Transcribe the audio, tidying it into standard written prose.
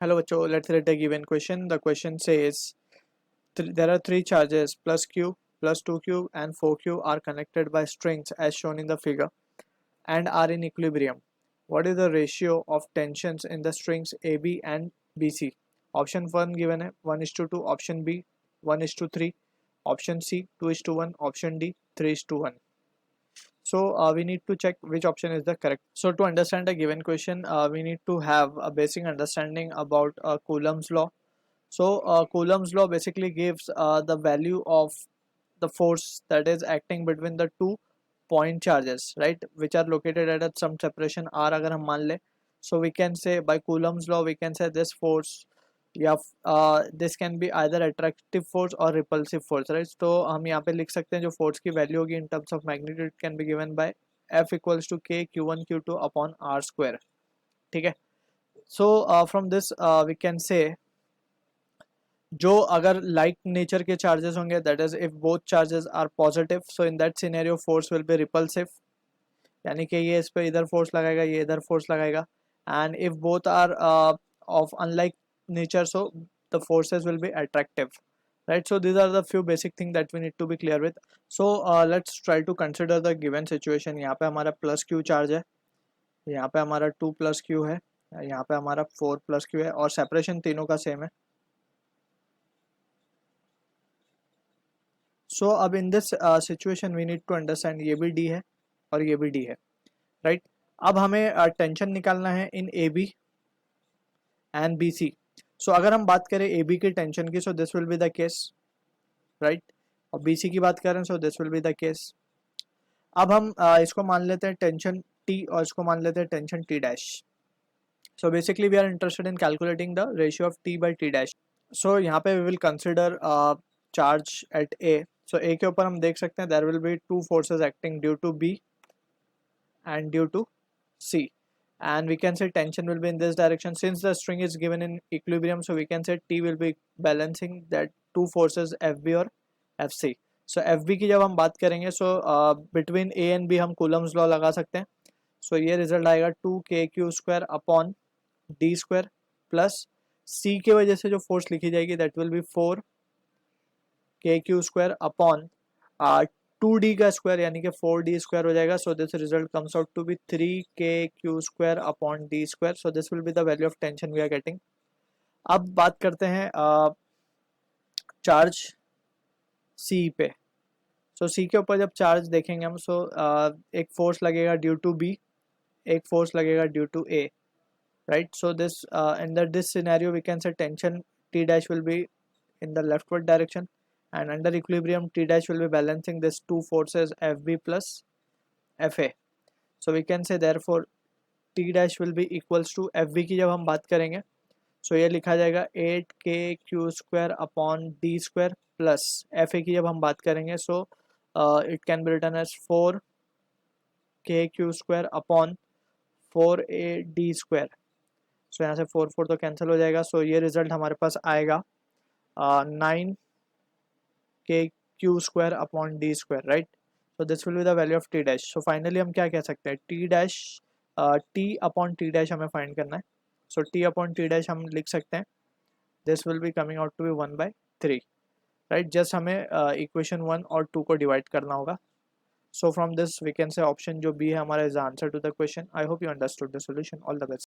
Hello बच्चों, let's read the given question. The question says there are three charges plus q, plus 2q and 4q are connected by strings as shown in the figure and are in equilibrium. What is the ratio of tensions in the strings AB and BC? Option 1 given है 1:2, option B 1:3, option C 2:1, option D 3:1. So we need to check which option is the correct. So to understand a given question, we need to have a basic understanding about Coulomb's law. So Coulomb's law basically gives the value of the force that is acting between the two point charges, right, which are located at some separation r अगर हम मान ले. So we can say by Coulomb's law we can say this force या this can be either attractive force or repulsive force, right. तो हम यहाँ पे लिख सकते हैं जो force की value होगी in terms of magnitude can be given by F equals to K Q1 Q2 upon R square. ठीक है. So from this we can say जो अगर लाइक नेचर के चार्जेस होंगे that is if both charges are positive so in that scenario force will be repulsive, यानी कि ये इस पे इधर फोर्स लगाएगा ये इधर फोर्स लगाएगा. And if both are of unlike nature so the forces will be attractive, right. So these are the few basic things that we need to be clear with. So let's try to consider the given situation. यहाँ पे हमारा plus Q charge है, यहाँ पे हमारा 2 plus Q है, यहाँ पे हमारा 4 प्लस क्यू है और सेपरेशन तीनों का सेम है. सो अब in this situation we need to understand ये भी डी है और ये भी डी है, राइट. अब हमें टेंशन निकालना है in A B and B C. So अगर हम बात करें ए बी की टेंशन की, so this will be the case, right. और बी सी की बात करें so this will be the case. अब हम इसको मान लेते हैं टेंशन टी और इसको मान लेते हैं tension T dash. So basically we are interested in calculating the ratio of T by T dash. So यहाँ पे we will consider charge at A. So A के ऊपर हम देख सकते हैं there will be two forces acting due to B and due to C, and we can say tension will be in this direction since the string is given in equilibrium. So we can say T will be balancing that two forces FB और FC. So FB की जब हम बात करेंगे so between A and B हम Coulomb's law लगा सकते हैं. So ये रिजल्ट आएगा 2KQ square upon D square plus C के वजह से जो फोर्स लिखी जाएगी that will be 4KQ square upon 2D का स्क्वायर यानी कि 4D स्क्वायर हो जाएगा. So this result comes out to be 3KQ square upon D square. So this will be the value of tension we are getting. अब बात करते हैं charge C पे. सो C के ऊपर जब चार्ज देखेंगे हम सो एक फोर्स लगेगा ड्यू टू B, एक फोर्स लगेगा due to A, right. So this under this scenario we can say tension T dash will be in the leftward direction and under equilibrium T dash will be balancing these two forces FB plus FA. So we can say therefore T dash will be equals to FB की जब हम बात करेंगे so ये लिखा जाएगा 8KQ square upon D square plus FA की जब हम बात करेंगे so it can be written as 4KQ square upon 4AD square. so यहाँ से 4 तो कैंसिल हो जाएगा. so ये रिजल्ट हमारे पास आएगा 9KQ square upon D square, right. So this will be the value of T dash. So finally हम क्या कह सकते हैं T dash T upon T dash हमें फाइंड करना है. सो T अपॉन T डैश हम लिख सकते हैं this will be coming out to be 1/3, right. Just हमें इक्वेशन 1 और 2 को डिवाइड करना होगा. So from this we can say option जो बी है हमारा is the answer to the question. I hope you understood the solution. All the best.